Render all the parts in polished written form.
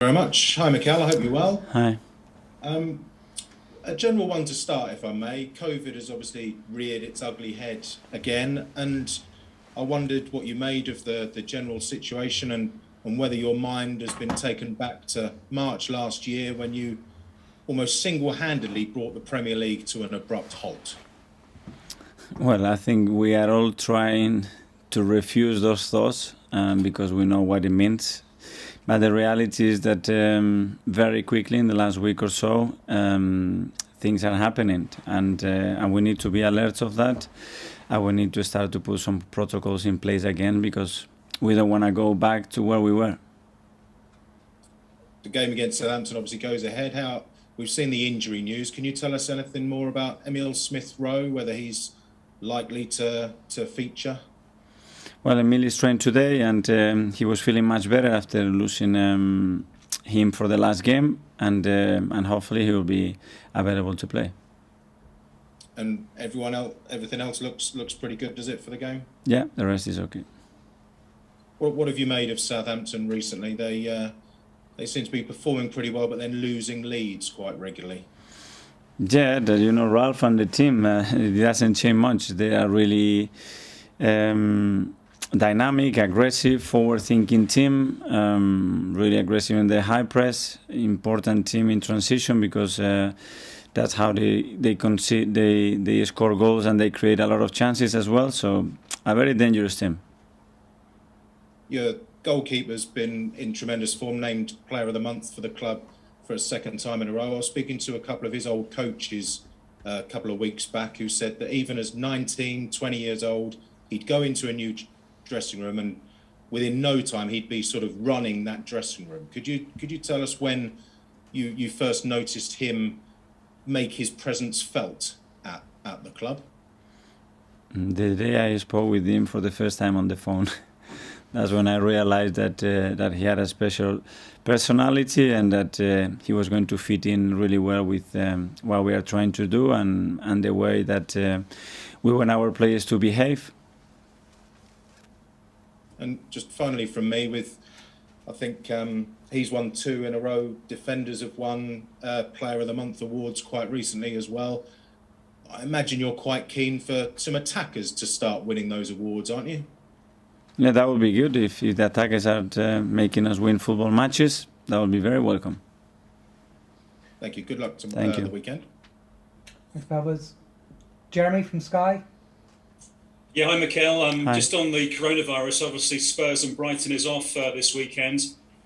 Very much. Hi, Mikel. I hope you're well. Hi. Um, a general one to start, if I may. COVID has obviously reared its ugly head again, and I wondered what you made of the general situation and whether your mind has been taken back to March last year when you almost single-handedly brought the Premier League to an abrupt halt. Well, I think we are all trying to refuse those thoughts because we know what it means. But the reality is that very quickly in the last week or so, things are happening, and we need to be alert of that. And we need to start to put some protocols in place again because we don't want to go back to where we were. The game against Southampton obviously goes ahead. How we've seen the injury news. Can you tell us anything more about Emile Smith Rowe, whether he's likely to feature? Well, Emile is trained today, and he was feeling much better after losing him for the last game, and hopefully he will be available to play. And everything else looks pretty good, does it, for the game? Yeah, the rest is okay. What have you made of Southampton recently? They seem to be performing pretty well, but then losing leads quite regularly. Yeah, Ralph and the team, it doesn't change much. They are really dynamic, aggressive, forward-thinking team, really aggressive in the high press, important team in transition because that's how they score goals and they create a lot of chances as well. So a very dangerous team. Your goalkeeper's been in tremendous form, named Player of the Month for the club for a second time in a row. I was speaking to a couple of his old coaches a couple of weeks back who said that even as 19, 20 years old, he'd go into a new dressing room and within no time he'd be sort of running that dressing room. Could you tell us when you first noticed him make his presence felt at the club? The day I spoke with him for the first time on the phone. That's when I realized that he had a special personality and that he was going to fit in really well with what we are trying to do and the way that we want our players to behave. And just finally from me, I think he's won 2 in a row. Defenders have won Player of the Month awards quite recently as well. I imagine you're quite keen for some attackers to start winning those awards, aren't you? Yeah, that would be good if the attackers are making us win football matches. That would be very welcome. Thank you. Good luck to the weekend. Thanks, Babers. Jeremy from Sky. Yeah, hi Mikel. Hi. Just on the coronavirus, obviously Spurs and Brighton is off this weekend.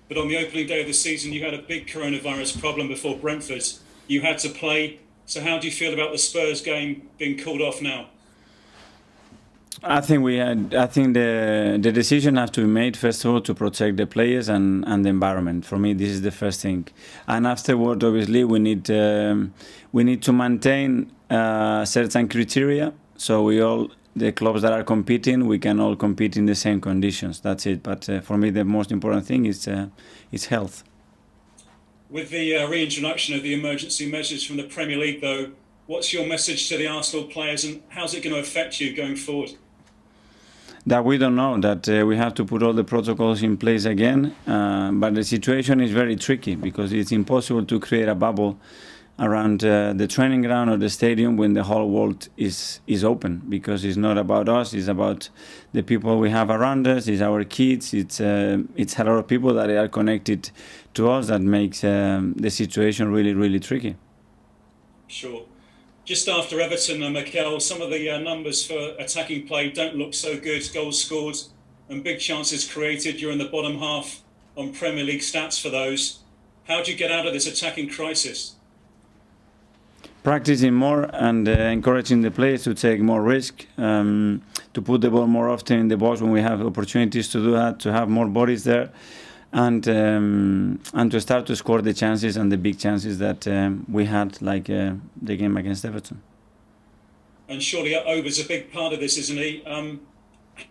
But on the opening day of the season, you had a big coronavirus problem before Brentford. You had to play. So how do you feel about the Spurs game being called off now? I think the decision has to be made first of all to protect the players and the environment. For me, this is the first thing, and afterward, obviously, we need to maintain certain criteria. So the clubs that are competing, we can all compete in the same conditions. That's it. But for me, the most important thing is health. With the reintroduction of the emergency measures from the Premier League, though, what's your message to the Arsenal players, and how's it going to affect you going forward? That we don't know, that we have to put all the protocols in place again. But the situation is very tricky because it's impossible to create a bubble around the training ground or the stadium when the whole world is open, because it's not about us, it's about the people we have around us, it's our kids, it's a lot of people that are connected to us that makes the situation really, really tricky. Sure. Just after Everton and Mikel, some of the numbers for attacking play don't look so good. Goals scored and big chances created. You're in the bottom half on Premier League stats for those. How do you get out of this attacking crisis? Practicing more and encouraging the players to take more risk, to put the ball more often in the box when we have opportunities to do that, to have more bodies there, and to start to score the chances and the big chances that we had, like the game against Everton. And surely Ober's a big part of this, isn't he?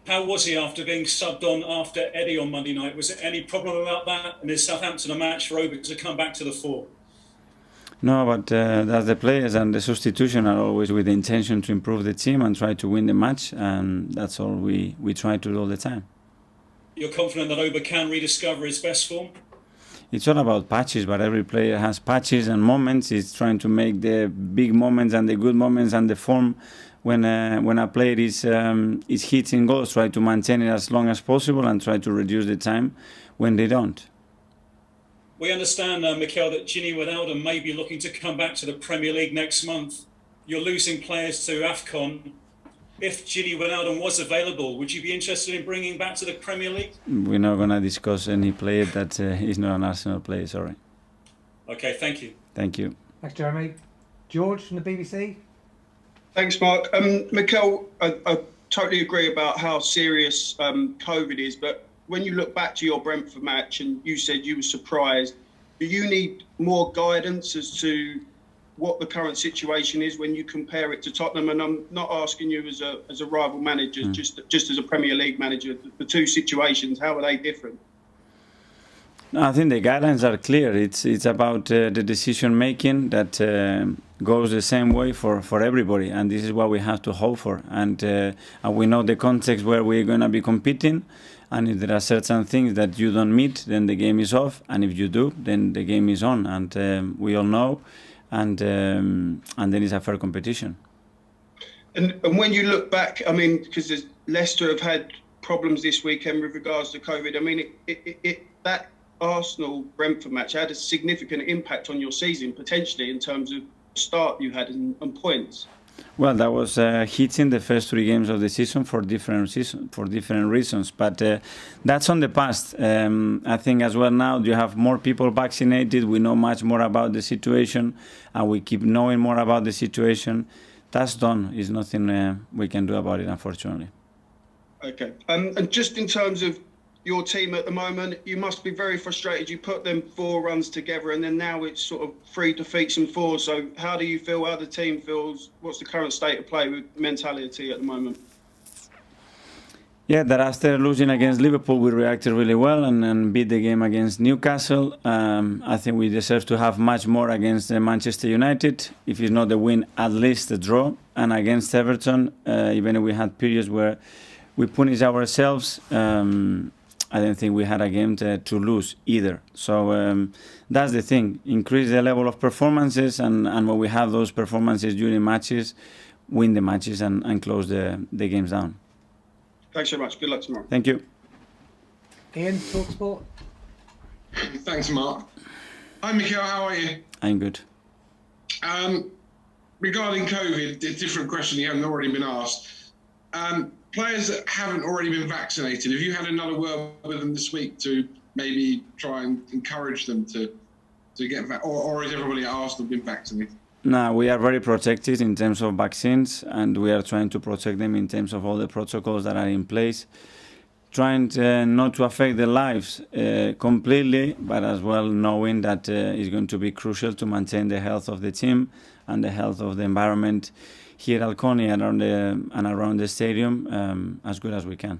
How was he after being subbed on after Eddie on Monday night? Was there any problem about that? And is Southampton a match for Ober to come back to the fore? No, but that's the players, and the substitution are always with the intention to improve the team and try to win the match, and that's all we try to do all the time. You're confident that Ober can rediscover his best form? it's all about patches, but every player has patches and moments. It's trying to make the big moments and the good moments and the form when a player is hitting goals, try to maintain it as long as possible and try to reduce the time when they don't. We understand, Mikel, that Gini Wijnaldum may be looking to come back to the Premier League next month. You're losing players to AFCON. If Gini Wijnaldum was available, would you be interested in bringing back to the Premier League? We're not going to discuss any player that is not an Arsenal player, sorry. Okay, thank you. Thank you. Thanks, Jeremy. George from the BBC. Thanks, Mark. Mikel, I totally agree about how serious COVID is, but when you look back to your Brentford match and you said you were surprised, do you need more guidance as to what the current situation is when you compare it to Tottenham? And I'm not asking you as a rival manager, just as a Premier League manager. The two situations, how are they different? No, I think the guidelines are clear. It's about the decision making that goes the same way for everybody, and this is what we have to hope for. And we know the context where we're going to be competing, and if there are certain things that you don't meet, then the game is off, and if you do, then the game is on. And we all know, and then it's a fair competition. And when you look back, I mean, because Leicester have had problems this weekend with regards to COVID. I mean, that Arsenal-Brentford match had a significant impact on your season, potentially, in terms of the start you had and points. Well, that was hitting the first 3 games of the season for different reasons. But that's on the past. I think as well now you have more people vaccinated. We know much more about the situation, and we keep knowing more about the situation. That's done. There's nothing we can do about it, unfortunately. Okay. And just in terms of your team at the moment, you must be very frustrated. You put them 4 runs together and then now it's sort of 3 defeats and 4. So how do you feel? How the team feels? What's the current state of play with mentality at the moment? Yeah, that after losing against Liverpool, we reacted really well and beat the game against Newcastle. I think we deserve to have much more against Manchester United. If it's not the win, at least the draw. And against Everton, even if we had periods where we punish ourselves, I don't think we had a game to lose either. So that's the thing. Increase the level of performances, and when we have those performances during matches, win the matches and close the games down. Thanks so much. Good luck tomorrow. Thank you. Ian, TalkSport. Thanks, Mark. Hi, Mikel. How are you? I'm good. Regarding COVID, a different question you haven't already been asked. Players that haven't already been vaccinated, have you had another word with them this week to maybe try and encourage them to get or has everybody at Arsenal been vaccinated? No, we are very protected in terms of vaccines, and we are trying to protect them in terms of all the protocols that are in place, trying not to affect their lives completely, but as well knowing that it's going to be crucial to maintain the health of the team and the health of the environment here at Alconi and around the stadium as good as we can.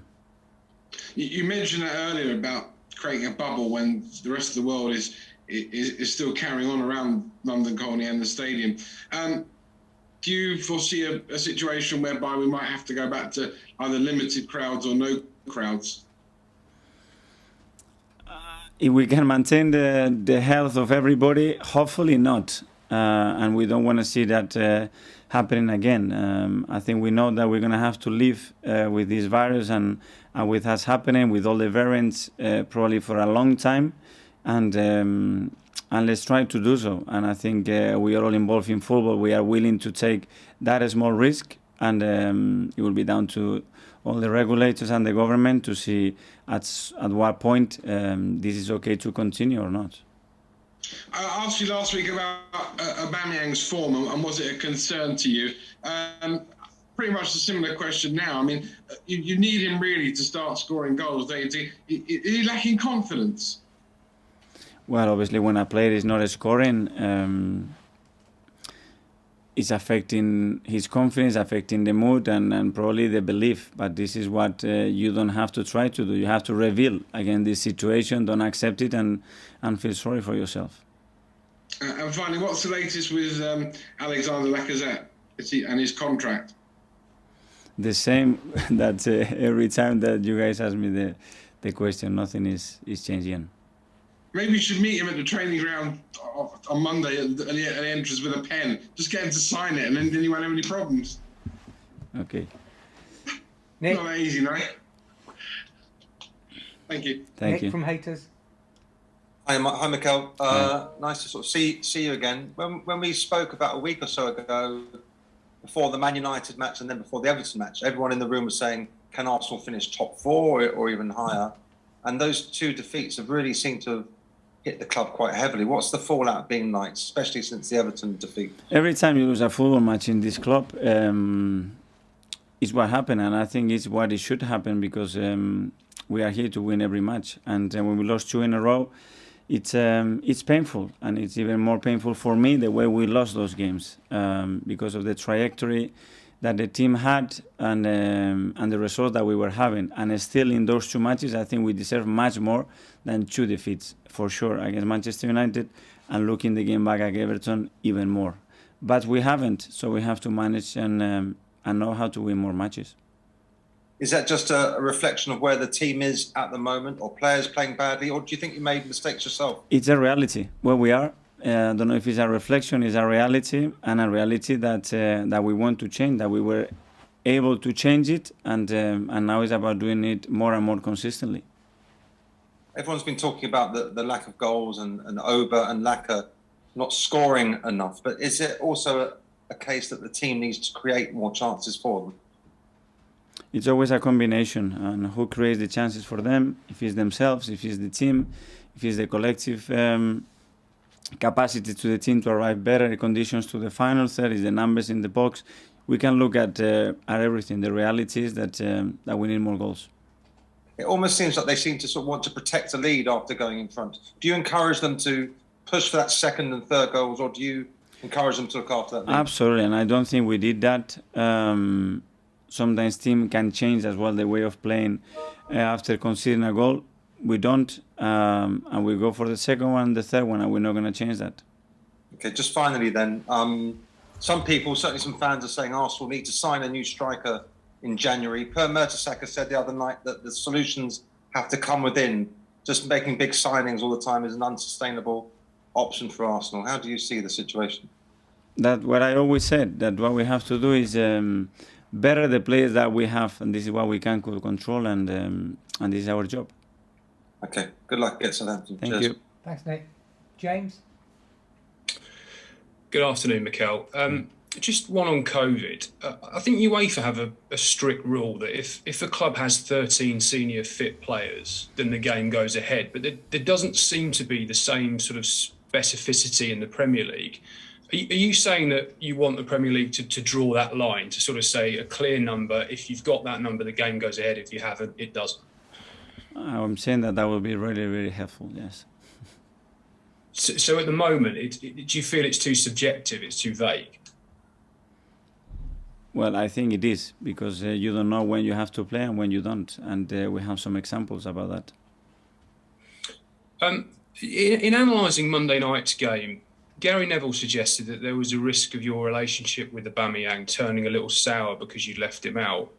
You mentioned that earlier about creating a bubble when the rest of the world is still carrying on around London Colney and the stadium. Do you foresee a situation whereby we might have to go back to either limited crowds or no crowds? If we can maintain the health of everybody, hopefully not. And we don't want to see that happening again. I think we know that we're going to have to live with this virus and with us happening, with all the variants, probably for a long time. And let's try to do so. And I think we are all involved in football. We are willing to take that small risk, and it will be down to all the regulators and the government to see at what point this is okay to continue or not. I asked you last week about Aubameyang's form and was it a concern to you? Pretty much a similar question now. I mean, you need him really to start scoring goals. Is he lacking confidence? Well, obviously, when a player is not scoring, it's affecting his confidence, affecting the mood, and probably the belief. But this is what you don't have to try to do. You have to reveal, again, this situation, don't accept it, and feel sorry for yourself. And finally, what's the latest with Alexandre Lacazette and his contract? The same that every time that you guys ask me the question, nothing is changing. Maybe you should meet him at the training ground on Monday at the entrance with a pen. Just get him to sign it, and then you won't have any problems. Okay. Nick? Not that easy, no? Thank you. Thank Nick you. from Haters. Hi, Mikel. Hi. Nice to sort of see you again. When we spoke about a week or so ago, before the Man United match and then before the Everton match, everyone in the room was saying, can Arsenal finish top 4 or even higher? And those 2 defeats have really seemed to have hit the club quite heavily. What's the fallout been like, especially since the Everton defeat? Every time you lose a football match in this club, it's what happened, and I think it's what it should happen, because we are here to win every match. And when we lost 2 in a row, it's painful, and it's even more painful for me the way we lost those games, because of the trajectory that the team had and the results that we were having. And still in those 2 matches, I think we deserve much more than 2 defeats, for sure, against Manchester United, and looking the game back at Everton even more. But we haven't, so we have to manage and know how to win more matches. Is that just a reflection of where the team is at the moment, or players playing badly, or do you think you made mistakes yourself? It's a reality where we are. I don't know if it's a reflection, it's a reality, and a reality that we want to change, that we were able to change it, and now it's about doing it more and more consistently. Everyone's been talking about the lack of goals and Oba and Laka not scoring enough, but is it also a case that the team needs to create more chances for them? It's always a combination, and who creates the chances for them, if it's themselves, if it's the team, if it's the collective capacity to the team to arrive better conditions to the final third, is the numbers in the box. We can look at everything. The reality is that we need more goals. It almost seems like they seem to sort of want to protect the lead after going in front. Do you encourage them to push for that second and third goals, or do you encourage them to look after that lead? Absolutely, and I don't think we did that. Sometimes team can change as well the way of playing after conceding a goal. We don't, and we go for the second one, the third one, and we're not going to change that. Okay, just finally then, some people, certainly some fans, are saying Arsenal need to sign a new striker in January. Per Mertesacker said the other night that the solutions have to come within. Just making big signings all the time is an unsustainable option for Arsenal. How do you see the situation? That's what I always said, that what we have to do is better the players that we have, and this is what we can control, and this is our job. Okay, good luck against Southampton. Thank Cheers. you. Thanks, Nick. James? Good afternoon, Mikel. Just one on COVID. I think UEFA have a strict rule that if a club has 13 senior fit players, then the game goes ahead. But there doesn't seem to be the same sort of specificity in the Premier League. Are you saying that you want the Premier League to draw that line, to sort of say a clear number, if you've got that number, the game goes ahead, if you haven't, it doesn't? I'm saying that will be really, really helpful, yes. So at the moment, do you feel it's too subjective, it's too vague? Well, I think it is, because you don't know when you have to play and when you don't, and we have some examples about that. In analysing Monday night's game, Gary Neville suggested that there was a risk of your relationship with Aubameyang turning a little sour because you left him out.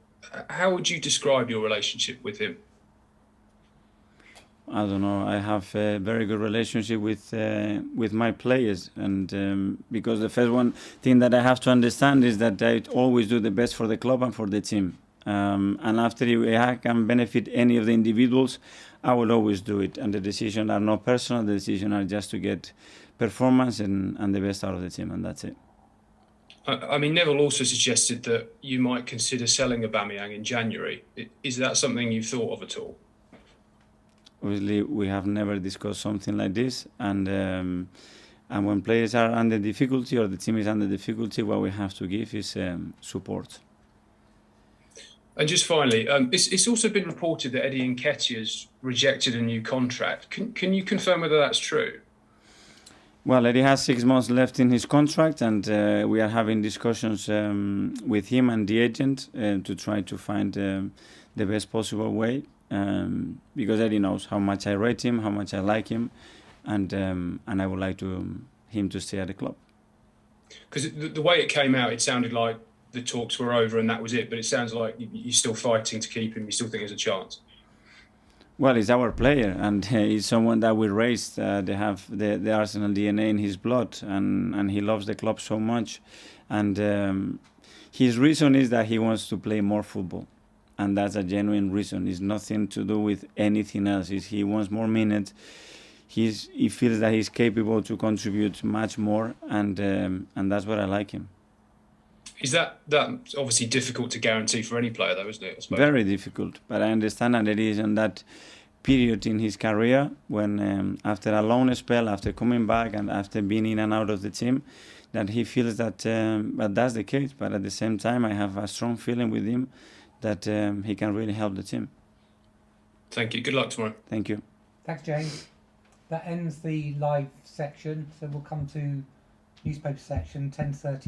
How would you describe your relationship with him? I don't know. I have a very good relationship with my players, and because the first one thing that I have to understand is that I always do the best for the club and for the team. And after I can benefit any of the individuals, I will always do it. And the decisions are not personal. The decisions are just to get performance and the best out of the team, and that's it. I mean, Neville also suggested that you might consider selling Aubameyang in January. Is that something you've thought of at all? Obviously, we have never discussed something like this, and when players are under difficulty or the team is under difficulty, what we have to give is support. And just finally, it's also been reported that Eddie Nketiah's rejected a new contract. Can you confirm whether that's true? Well, Eddie has 6 months left in his contract, and we are having discussions with him and the agent to try to find the best possible way, because Eddie knows how much I rate him, how much I like him, and I would like him to stay at the club. Because the way it came out, it sounded like the talks were over and that was it, but it sounds like you're still fighting to keep him, you still think there's a chance. Well, he's our player, and he's someone that we raised. They have the Arsenal DNA in his blood, and he loves the club so much. And his reason is that he wants to play more football, and that's a genuine reason. It's nothing to do with anything else. He wants more minutes. He feels that he's capable to contribute much more, and that's what I like him. Is that obviously difficult to guarantee for any player, though, isn't it? I suppose? Very difficult, but I understand that it is in that period in his career when, after a long spell, after coming back and after being in and out of the team, that he feels that but that's the case. But at the same time, I have a strong feeling with him that he can really help the team. Thank you. Good luck tomorrow. Thank you. Thanks, James. That ends the live section, so we'll come to newspaper section 10:30.